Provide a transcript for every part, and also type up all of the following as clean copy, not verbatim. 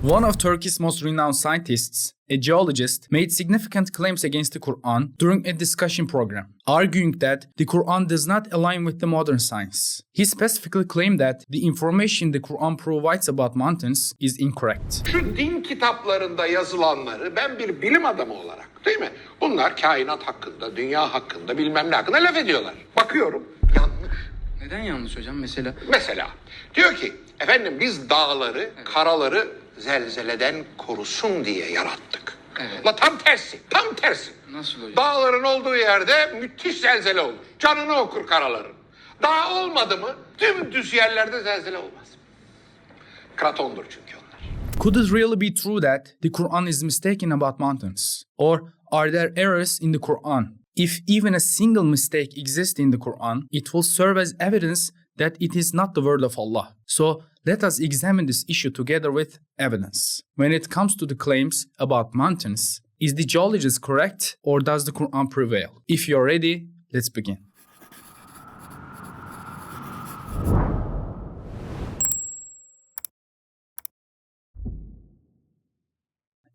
One of Turkey's most renowned scientists, a geologist, made significant claims against the Quran during a discussion program, arguing that the Quran does not align with the modern science. He specifically claimed that the information the Quran provides about mountains is incorrect. Şu din kitaplarında yazılanları ben bir bilim adamı olarak, değil mi? Bunlar kainat hakkında, dünya hakkında, bilmem ne hakkında laf ediyorlar. Bakıyorum, yanlış. Neden yanlış hocam mesela? Mesela diyor ki, efendim biz dağları, karaları zelzeleden korusun diye yarattık. Evet. La tam tersi, tam tersi. Nasıl hocam? Dağların olduğu yerde müthiş zelzele olur. Canını okur karaların. Dağ olmadı mı dümdüz yerlerde zelzele olmaz. Kratondur çünkü onlar. Could it really be true that the Quran is mistaken about mountains? Or are there errors in the Quran? If even a single mistake exists in the Quran, it will serve as evidence that it is not the word of Allah. So let us examine this issue together with evidence. When it comes to the claims about mountains, is the geologist correct or does the Quran prevail? If you're ready, let's begin.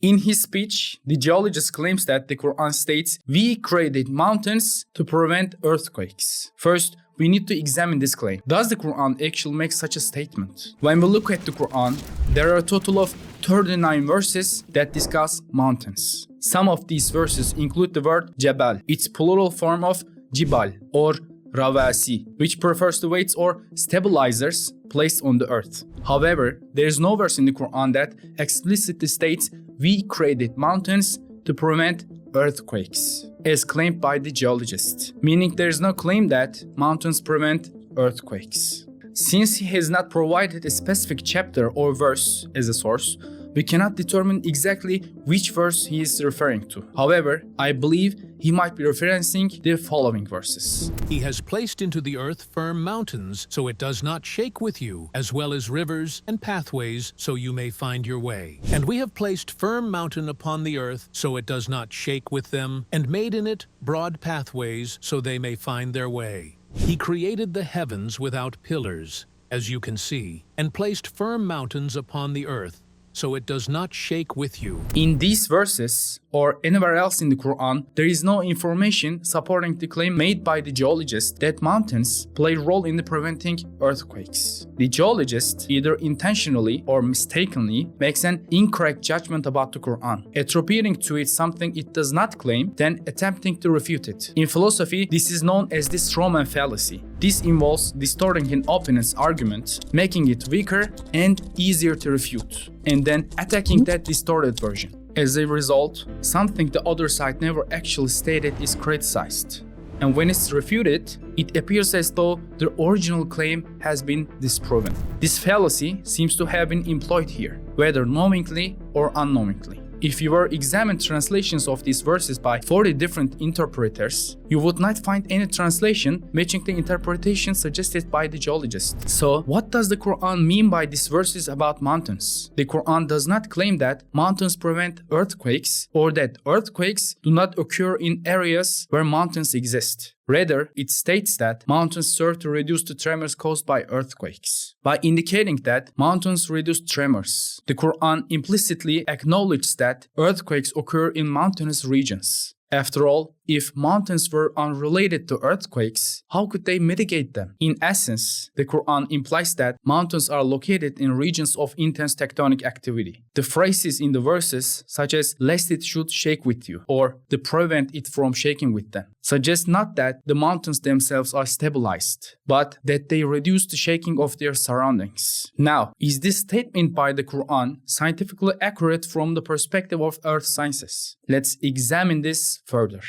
In his speech, the geologist claims that the Quran states, "We created mountains to prevent earthquakes." First, we need to examine this claim. Does the Quran actually make such a statement? When we look at the Quran, there are a total of 39 verses that discuss mountains. Some of these verses include the word Jabal, its plural form of Jibal or Ravasi, which refers to weights or stabilizers placed on the earth. However, there is no verse in the Quran that explicitly states we created mountains to prevent earthquakes, as claimed by the geologist, meaning there is no claim that mountains prevent earthquakes. Since he has not provided a specific chapter or verse as a source, we cannot determine exactly which verse he is referring to. However, I believe he might be referencing the following verses. He has placed into the earth firm mountains, so it does not shake with you, as well as rivers and pathways, so you may find your way. And we have placed firm mountain upon the earth, so it does not shake with them, and made in it broad pathways, so they may find their way. He created the heavens without pillars, as you can see, and placed firm mountains upon the earth, so it does not shake with you. In these verses, or anywhere else in the Quran, there is no information supporting the claim made by the geologist that mountains play a role in the preventing earthquakes. The geologist, either intentionally or mistakenly, makes an incorrect judgment about the Quran, attributing to it something it does not claim, then attempting to refute it. In philosophy, this is known as the strawman fallacy. This involves distorting an opponent's argument, making it weaker and easier to refute, and then attacking that distorted version. As a result, something the other side never actually stated is criticized. And when it's refuted, it appears as though the original claim has been disproven. This fallacy seems to have been employed here, whether knowingly or unknowingly. If you were examined translations of these verses by 40 different interpreters, you would not find any translation matching the interpretation suggested by the geologist. So, what does the Quran mean by these verses about mountains? The Quran does not claim that mountains prevent earthquakes or that earthquakes do not occur in areas where mountains exist. Rather, it states that mountains serve to reduce the tremors caused by earthquakes. By indicating that mountains reduce tremors, the Quran implicitly acknowledges that earthquakes occur in mountainous regions. After all, if mountains were unrelated to earthquakes, how could they mitigate them? In essence, the Quran implies that mountains are located in regions of intense tectonic activity. The phrases in the verses, such as "lest it should shake with you" or "to prevent it from shaking with them," suggest not that the mountains themselves are stabilized, but that they reduce the shaking of their surroundings. Now, is this statement by the Quran scientifically accurate from the perspective of earth sciences? Let's examine this further.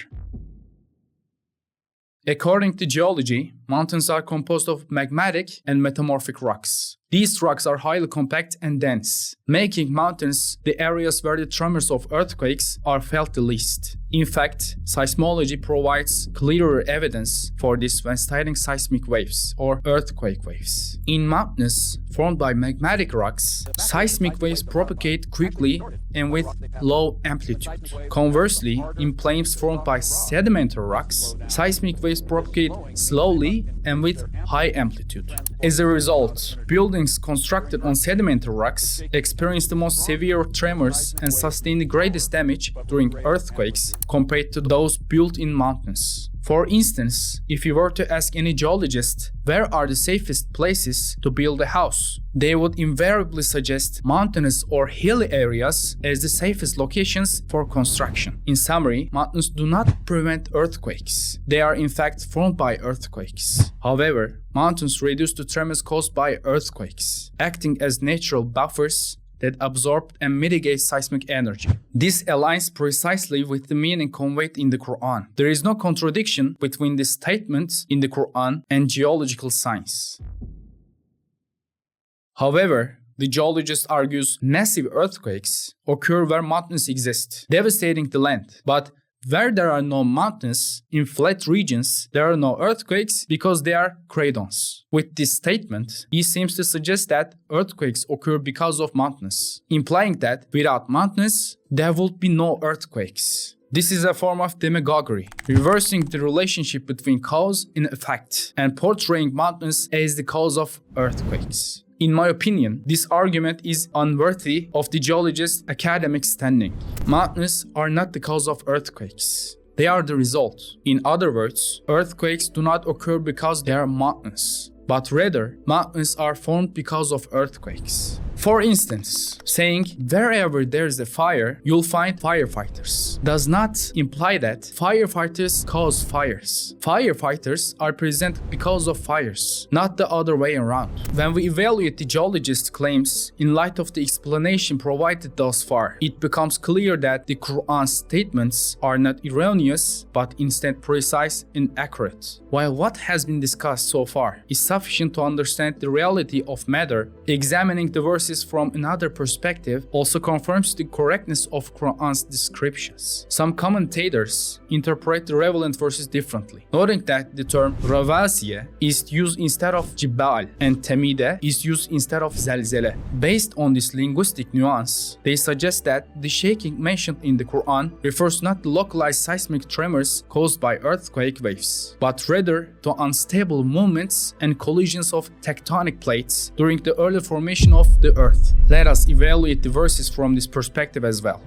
According to geology, mountains are composed of magmatic and metamorphic rocks. These rocks are highly compact and dense, making mountains the areas where the tremors of earthquakes are felt the least. In fact, seismology provides clearer evidence for this when studying seismic waves or earthquake waves. In mountains formed by magmatic rocks, seismic waves propagate quickly and with low amplitude. Conversely, in plains formed by sedimentary rocks, seismic waves propagate slowly and with high amplitude. As a result, buildings constructed on sedimentary rocks experience the most severe tremors and sustain the greatest damage during earthquakes compared to those built in mountains. For instance, if you were to ask any geologist where are the safest places to build a house, they would invariably suggest mountainous or hilly areas as the safest locations for construction. In summary, mountains do not prevent earthquakes. They are in fact formed by earthquakes. However, mountains reduce the tremors caused by earthquakes, acting as natural buffers that absorb and mitigate seismic energy. This aligns precisely with the meaning conveyed in the Qur'an. There is no contradiction between this statement in the Qur'an and geological science. However, the geologist argues massive earthquakes occur where mountains exist, devastating the land. But where there are no mountains, in flat regions, there are no earthquakes because they are cratons. With this statement, he seems to suggest that earthquakes occur because of mountains, implying that without mountains, there would be no earthquakes. This is a form of demagoguery, reversing the relationship between cause and effect, and portraying mountains as the cause of earthquakes. In my opinion, this argument is unworthy of the geologist's academic standing. Mountains are not the cause of earthquakes. They are the result. In other words, earthquakes do not occur because they are mountains, but rather, mountains are formed because of earthquakes. For instance, saying wherever there is a fire, you'll find firefighters does not imply that firefighters cause fires. Firefighters are present because of fires, not the other way around. When we evaluate the geologist's claims in light of the explanation provided thus far, it becomes clear that the Qur'an's statements are not erroneous, but instead precise and accurate. While what has been discussed so far is sufficient to understand the reality of matter, examining the verses from another perspective also confirms the correctness of Qur'an's descriptions. Some commentators interpret the relevant verses differently, noting that the term ravasiye is used instead of jibal and temide is used instead of zelzele. Based on this linguistic nuance, they suggest that the shaking mentioned in the Qur'an refers not to localized seismic tremors caused by earthquake waves, but rather to unstable movements and collisions of tectonic plates during the early formation of the Earth. Let us evaluate the verses from this perspective as well.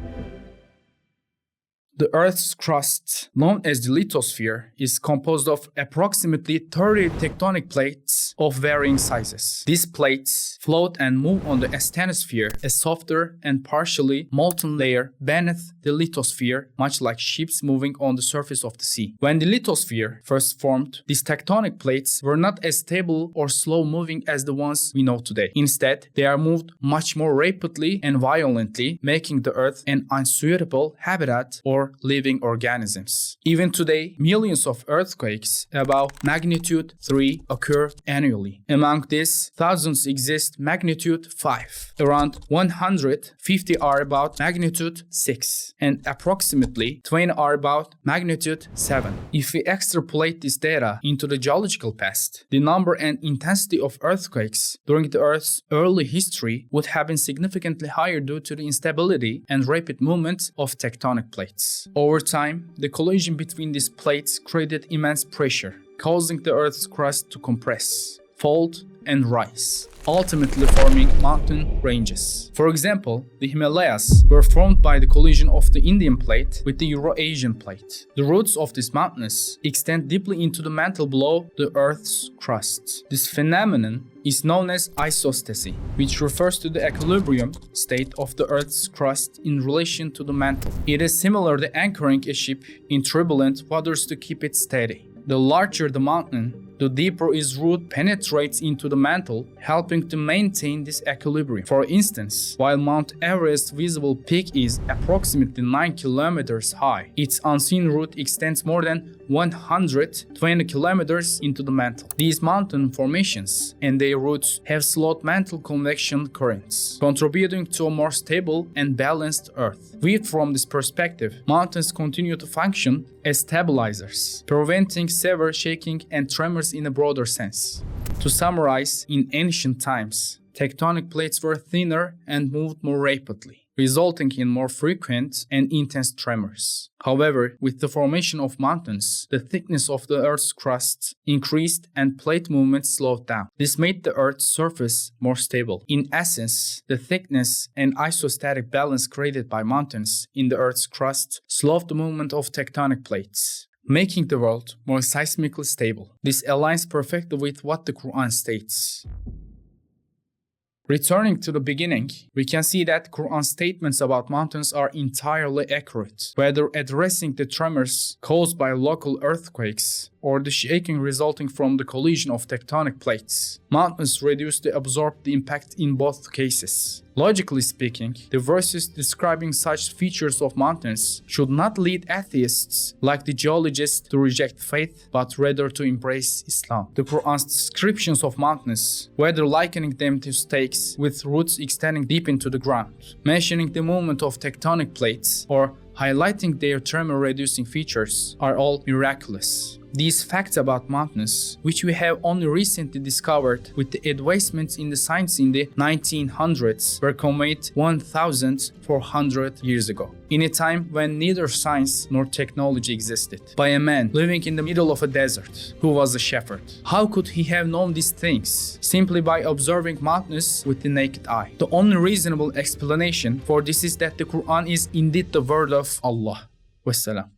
The Earth's crust, known as the lithosphere, is composed of approximately 30 tectonic plates of varying sizes. These plates float and move on the asthenosphere, a softer and partially molten layer beneath the lithosphere, much like ships moving on the surface of the sea. When the lithosphere first formed, these tectonic plates were not as stable or slow-moving as the ones we know today. Instead, they are moved much more rapidly and violently, making the Earth an unsuitable habitat for living organisms. Even today, millions of earthquakes above magnitude 3 occur annually. Among these, thousands exist magnitude 5. Around 150 are about magnitude 6, and approximately 20 are about magnitude 7. If we extrapolate this data into the geological past, the number and intensity of earthquakes during the Earth's early history would have been significantly higher due to the instability and rapid movement of tectonic plates. Over time, the collision between these plates created immense pressure, causing the Earth's crust to compress, fold, and rise, ultimately forming mountain ranges. For example, the Himalayas were formed by the collision of the Indian plate with the Euro-Asian plate. The roots of these mountains extend deeply into the mantle below the Earth's crust. This phenomenon is known as isostasy, which refers to the equilibrium state of the Earth's crust in relation to the mantle. It is similar to anchoring a ship in turbulent waters to keep it steady. The larger the mountain, the deeper its root penetrates into the mantle, helping to maintain this equilibrium. For instance, while Mount Everest's visible peak is approximately 9 kilometers high, its unseen root extends more than 120 kilometers into the mantle. These mountain formations and their roots have slowed mantle convection currents, contributing to a more stable and balanced Earth. Viewed from this perspective, mountains continue to function as stabilizers, preventing severe shaking and tremors in a broader sense. To summarize, in ancient times, tectonic plates were thinner and moved more rapidly, resulting in more frequent and intense tremors. However, with the formation of mountains, the thickness of the Earth's crust increased and plate movement slowed down. This made the Earth's surface more stable. In essence, the thickness and isostatic balance created by mountains in the Earth's crust slowed the movement of tectonic plates, making the world more seismically stable. This aligns perfectly with what the Qur'an states. Returning to the beginning, we can see that Qur'an's statements about mountains are entirely accurate, whether addressing the tremors caused by local earthquakes or the shaking resulting from the collision of tectonic plates. Mountains reduce the absorbed impact in both cases. Logically speaking, the verses describing such features of mountains should not lead atheists like the geologists to reject faith, but rather to embrace Islam. The Qur'an's descriptions of mountains, whether likening them to stakes with roots extending deep into the ground, mentioning the movement of tectonic plates, or highlighting their tremor-reducing features, are all miraculous. These facts about mountains, which we have only recently discovered with the advancements in the science in the 1900s, were conveyed 1,400 years ago, in a time when neither science nor technology existed, by a man living in the middle of a desert who was a shepherd. How could he have known these things? Simply by observing mountains with the naked eye. The only reasonable explanation for this is that the Quran is indeed the word of Allah. Wassalam.